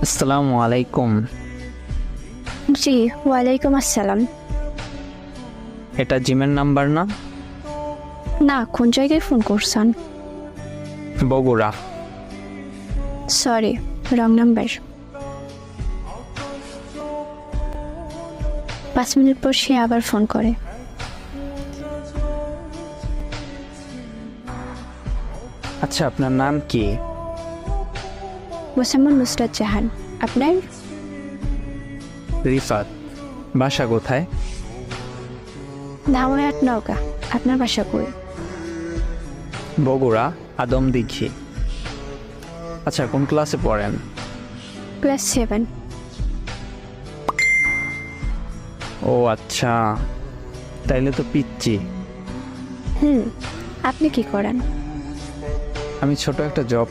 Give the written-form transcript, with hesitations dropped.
আসসালামু আলাইকুম। জি, ওয়ালাইকুম আসসালাম। এটা জিমের নাম্বার না? না, কোন জায়গায় ফোন করছেন? Bogura. Sorry, wrong number. 5 minute পর সে আবার ফোন করে। আচ্ছা, আপনার নাম কি? মোসাম্মদ নুসরাত জাহান। আপনার? রিফাত। বাসা কোথায়? ধামরাট নওগাঁ। আপনার বাসা কই? বগুড়া, আদমদীঘি। আচ্ছা, কোন ক্লাসে পড়েন? ক্লাস 7। ও আচ্ছা, তাইলে তো পিচ্ছি। আপনি কি করেন? আমি ছোট একটা জব